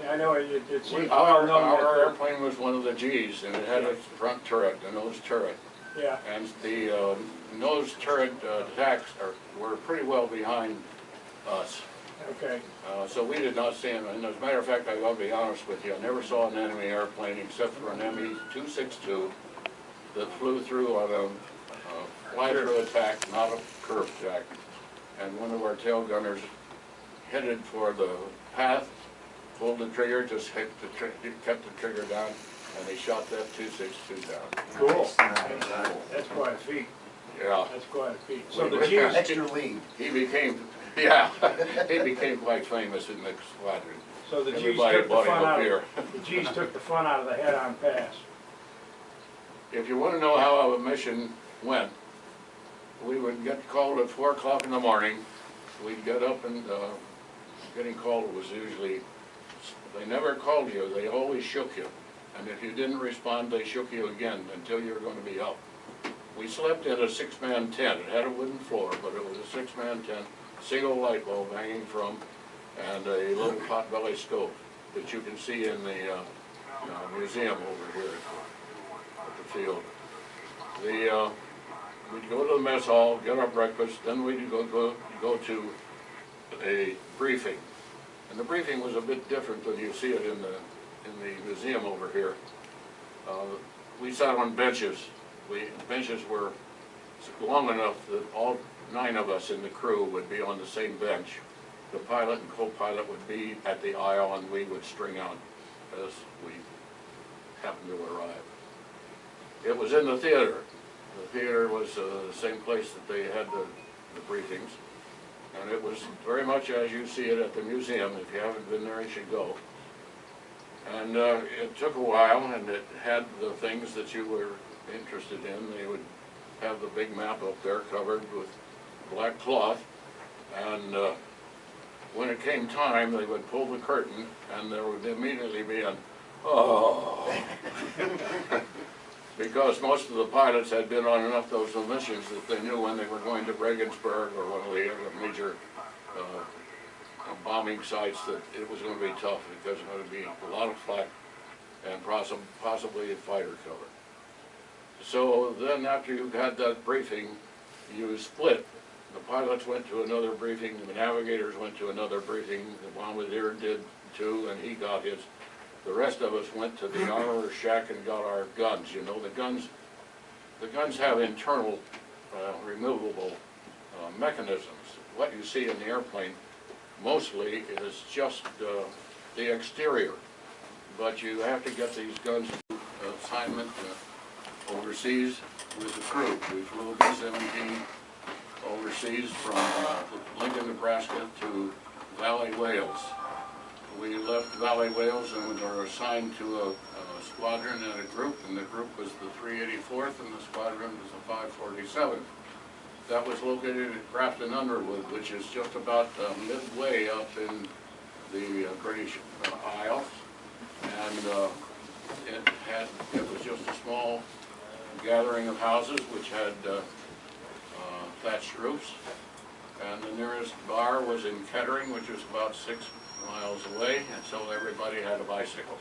I know it seems Our well known that airplane was one of the G's, and it had a front turret, a nose turret. yeah. And the nose turret attacks were pretty well behind us. Okay. So we did not see them. And as a matter of fact, I gotta be honest with you, I never saw an enemy airplane except for an ME-262 that flew through on a fly-through attack, not a curve attack. And one of our tail gunners headed for the path, pulled the trigger, just kept the trigger down, and he shot that 262 down. Cool. That's quite a feat. Yeah. That's quite a feat. So the G's, Extra lead. He became, yeah, he became quite famous in the squadron. so the G's Everybody took the bought him fun a out. beer. The G's took the fun out of the head-on pass. If you want to know how a mission went, we would get called at 4 o'clock in the morning. We'd get up and getting called was usually, they never called you, they always shook you. And if you didn't respond, they shook you again until you were going to be up. We slept in a 6-man tent. It had a wooden floor, but it was a 6-man tent, single light bulb hanging from, and a little potbelly stove that you can see in the museum over here at the field. We'd go to the mess hall, get our breakfast, then we'd go to a briefing. And the briefing was a bit different than you see it in the museum over here. We sat on benches. Benches were long enough that all 9 of us in the crew would be on the same bench. The pilot and co-pilot would be at the aisle, and we would string out as we happened to arrive. It was in the theater. The theater was the same place that they had the briefings. And it was very much as you see it at the museum. If you haven't been there, you should go. And it took a while, and it had the things that you were interested in. They would have the big map up there covered with black cloth. And when it came time, they would pull the curtain, and there would immediately be an, oh. Because most of the pilots had been on enough of those missions that they knew when they were going to Regensburg or one of the other major bombing sites that it was going to be tough because it would be a lot of flak and possibly a fighter cover. So then after you had that briefing, you split. The pilots went to another briefing, the navigators went to another briefing, the bombardier did too, and he got his. The rest of us went to the armorer's shack and got our guns. You know, the guns have internal removable mechanisms. What you see in the airplane mostly is just the exterior, but you have to get these guns to assignment overseas with the crew. We flew B-17 overseas from Lincoln, Nebraska to Valley, Wales. We left Valley, Wales, and we were assigned to a squadron and a group, and the group was the 384th, and the squadron was the 547th. That was located at Grafton Underwood, which is just about midway up in the British Isles, and it was just a small gathering of houses which had thatched roofs, and the nearest bar was in Kettering, which was about 6 miles away, and so everybody had a bicycle.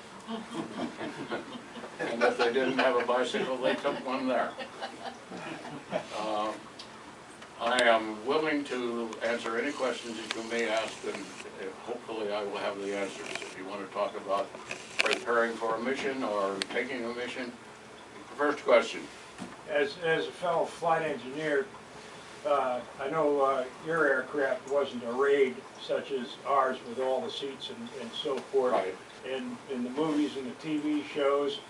And if they didn't have a bicycle, they took one there. I am willing to answer any questions that you may ask, and hopefully I will have the answers. If you want to talk about preparing for a mission or taking a mission. First question. As a fellow flight engineer, I know your aircraft wasn't a raid such as ours with all the seats and so forth. Right. And in the movies and the TV shows,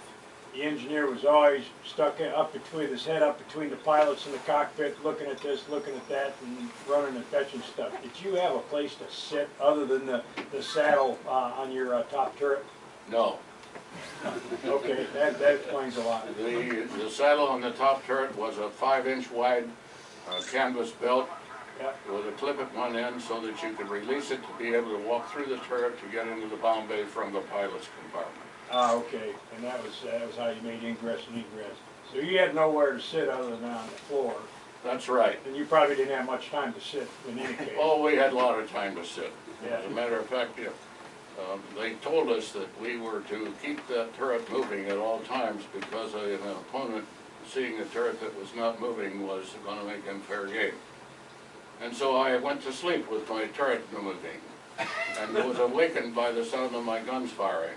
the engineer was always stuck up between his head, up between the pilots in the cockpit, looking at this, looking at that, and running and fetching stuff. Did you have a place to sit other than the saddle on your top turret? No. Okay, that explains a lot. The saddle on the top turret was a 5-inch wide canvas belt. Yep. With a clip at one end so that you could release it to be able to walk through the turret to get into the bomb bay from the pilot's compartment. Ah, okay, and that was how you made ingress and egress. So you had nowhere to sit other than on the floor. That's right. And you probably didn't have much time to sit in any case. Oh, we had a lot of time to sit. Yeah. As a matter of fact, They told us that we were to keep that turret moving at all times because an opponent seeing a turret that was not moving was going to make him fair game. And so I went to sleep with my turret moving and was awakened by the sound of my guns firing.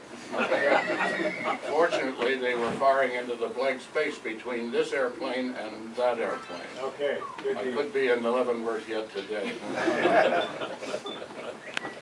Fortunately, they were firing into the blank space between this airplane and that airplane. Okay, good I deal. could be in Leavenworth yet today.